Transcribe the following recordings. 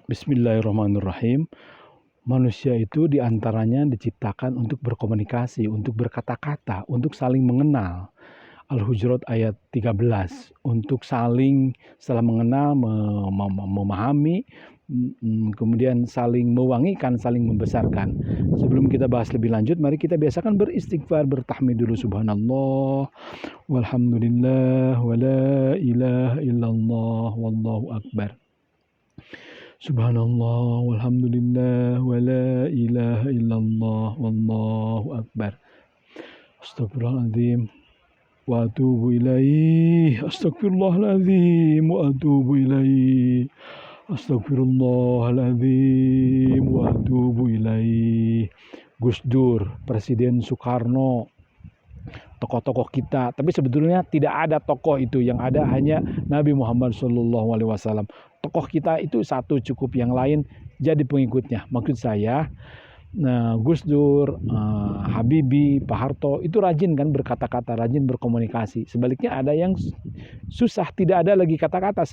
Bismillahirrahmanirrahim. Manusia itu diantaranya diciptakan untuk berkomunikasi, untuk berkata-kata, untuk saling mengenal. Al-Hujurat ayat 13. Untuk saling setelah mengenal, memahami, kemudian saling mewangikan, saling membesarkan. Sebelum kita bahas lebih lanjut, mari kita biasakan beristighfar, bertahmid dulu. Subhanallah, walhamdulillah, wala ilaha illallah, wallahu akbar. Subhanallah, walhamdulillah, wala ilaha illallah, wallahu akbar. Astagfirullahaladzim, wa atubu ilaih. Astagfirullahaladzim, wa atubu ilaih. Astagfirullahaladzim, wa atubu ilaih. Gus Dur, Presiden Soekarno, tokoh-tokoh kita, tapi sebetulnya tidak ada tokoh itu, yang ada hanya Nabi Muhammad SAW. Tokoh kita itu satu cukup, yang lain jadi pengikutnya. Maksud saya, Gus Dur, Habibie, Pak Harto itu rajin kan berkata-kata, rajin berkomunikasi. Sebaliknya ada yang susah, tidak ada lagi kata-kata,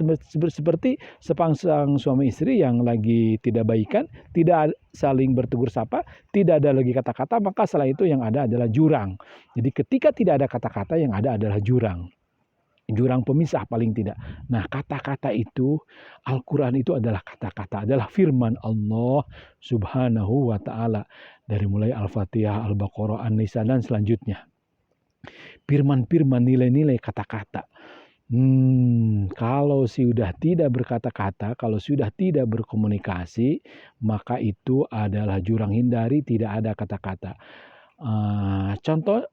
seperti sepasang suami istri yang lagi tidak baikan, tidak saling bertegur sapa, tidak ada lagi kata-kata, maka setelah itu yang ada adalah jurang. Jadi ketika tidak ada kata-kata, yang ada adalah jurang. Jurang pemisah paling tidak. Nah, kata-kata itu, Al-Quran itu adalah kata-kata, adalah firman Allah Subhanahu wa ta'ala. Dari mulai Al-Fatihah, Al-Baqarah, An-Nisa, dan selanjutnya. Firman-firman, nilai-nilai kata-kata. Kalau sudah tidak berkata-kata, kalau sudah tidak berkomunikasi, maka itu adalah jurang. Hindari tidak ada kata-kata. Contoh,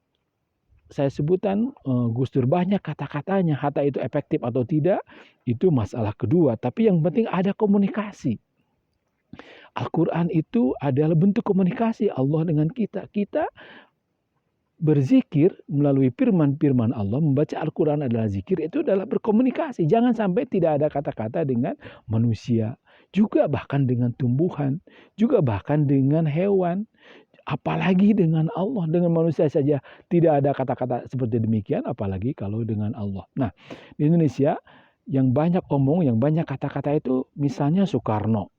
saya sebutkan Gus Dur, banyak kata-katanya. Hatta itu efektif atau tidak, itu masalah kedua. Tapi yang penting ada komunikasi. Al-Quran itu adalah bentuk komunikasi Allah dengan kita. Kita berzikir melalui firman-firman Allah, membaca Al-Quran adalah zikir, itu adalah berkomunikasi. Jangan sampai tidak ada kata-kata dengan manusia, juga bahkan dengan tumbuhan, juga bahkan dengan hewan. Apalagi dengan Allah, dengan manusia saja tidak ada kata-kata seperti demikian, apalagi kalau dengan Allah. Nah, di Indonesia yang banyak omong, yang banyak kata-kata itu misalnya Soekarno.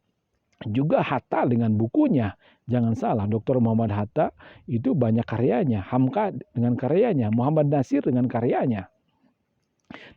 Juga Hatta dengan bukunya. Jangan salah, Dr. Muhammad Hatta itu banyak karyanya. Hamka dengan karyanya, Muhammad Nasir dengan karyanya.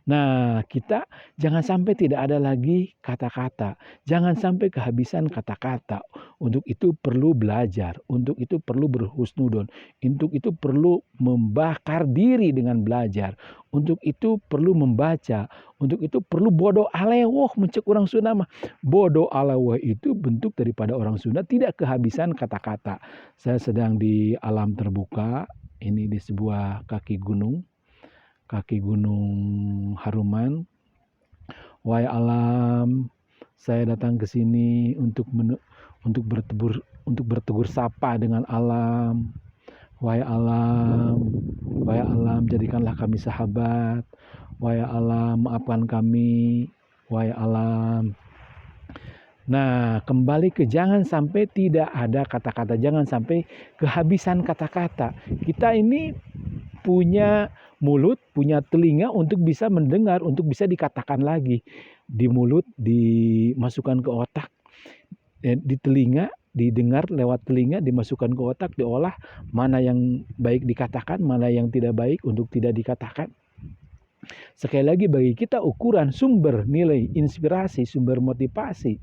Nah, kita jangan sampai tidak ada lagi kata-kata. Jangan sampai kehabisan kata-kata. Untuk itu perlu belajar. Untuk itu perlu berhusnudon. Untuk itu perlu membakar diri dengan belajar. Untuk itu perlu membaca. Untuk itu perlu bodo alewoh, mencek orang Sunda mah. Bodo alewoh itu bentuk daripada orang Sunda, tidak kehabisan kata-kata. Saya sedang di alam terbuka, ini di sebuah kaki gunung Haruman. Wahai alam, saya datang ke sini untuk bertegur sapa dengan alam. Wahai alam, jadikanlah kami sahabat. Wahai alam, maafkan kami. Wahai alam. Nah, kembali ke jangan sampai tidak ada kata-kata, jangan sampai kehabisan kata-kata. Kita ini punya mulut, punya telinga untuk bisa mendengar, untuk bisa dikatakan lagi. Di mulut dimasukkan ke otak, di telinga didengar lewat telinga, dimasukkan ke otak, diolah mana yang baik dikatakan, mana yang tidak baik untuk tidak dikatakan. Sekali lagi, bagi kita ukuran sumber nilai inspirasi, sumber motivasi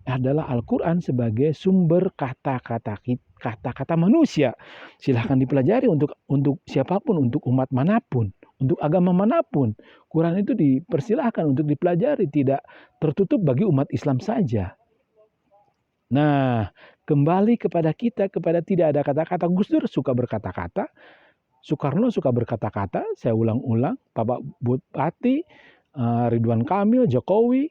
adalah Al-Quran sebagai sumber kata-kata manusia. Silahkan dipelajari untuk siapapun, untuk umat manapun, untuk agama manapun. Quran itu dipersilahkan untuk dipelajari, tidak tertutup bagi umat Islam saja. Nah, kembali kepada kita, kepada tidak ada kata-kata. Gus Dur suka berkata-kata, Soekarno suka berkata-kata, saya ulang-ulang, Bapak Bupati, Ridwan Kamil, Jokowi,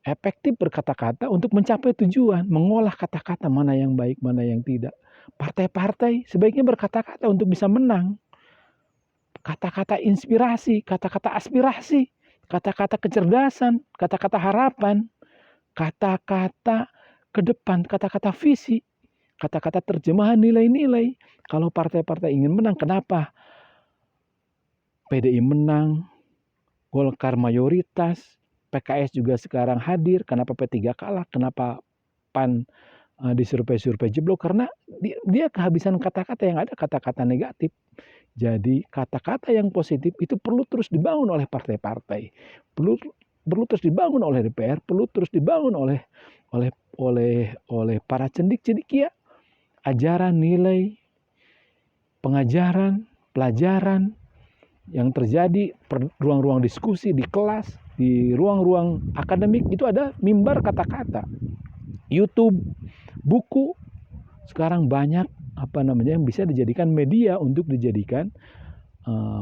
efektif berkata-kata untuk mencapai tujuan, mengolah kata-kata mana yang baik, mana yang tidak. Partai-partai sebaiknya berkata-kata untuk bisa menang. Kata-kata inspirasi, kata-kata aspirasi, kata-kata kecerdasan, kata-kata harapan, kata-kata ke depan, kata-kata visi, kata-kata terjemahan nilai-nilai. Kalau partai-partai ingin menang, kenapa PDI menang, Golkar mayoritas, PKS juga sekarang hadir, kenapa P3 kalah, kenapa papan di survei-survei jeblok karena dia kehabisan kata-kata yang ada kata-kata negatif. Jadi kata-kata yang positif itu perlu terus dibangun oleh partai-partai, perlu terus dibangun oleh DPR, perlu terus dibangun oleh para cendik-cendikia. Ajaran, nilai, pengajaran, pelajaran yang terjadi ruang-ruang diskusi di kelas, di ruang-ruang akademik itu ada mimbar kata-kata. YouTube, buku, sekarang banyak yang bisa dijadikan media untuk dijadikan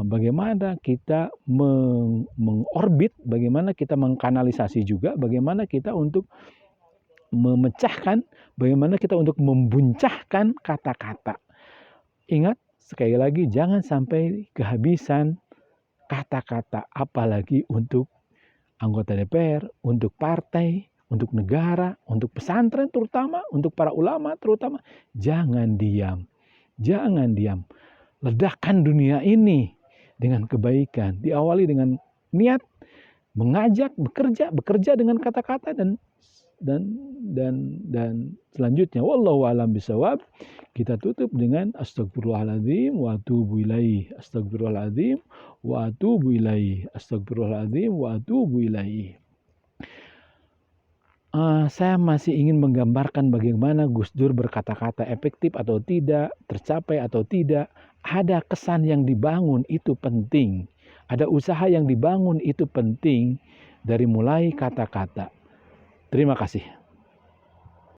bagaimana kita mengorbit, bagaimana kita mengkanalisasi juga, bagaimana kita untuk memecahkan, bagaimana kita untuk membuncahkan kata-kata. Ingat, sekali lagi, jangan sampai kehabisan kata-kata, apalagi untuk anggota DPR, untuk partai, untuk negara, untuk pesantren terutama, untuk para ulama terutama. Jangan diam, jangan diam. Ledakkan dunia ini dengan kebaikan. Diawali dengan niat, mengajak, bekerja dengan kata-kata dan selanjutnya wallahu a'lam bishawab. Kita tutup dengan astagfirullahaladzim wa atubu ilaih, astagfirullahaladzim wa atubu ilaih, astagfirullahaladzim wa atubu ilaih. Saya masih ingin menggambarkan bagaimana Gus Dur berkata-kata efektif atau tidak, tercapai atau tidak. Ada kesan yang dibangun itu penting, ada usaha yang dibangun itu penting dari mulai kata-kata. Terima kasih.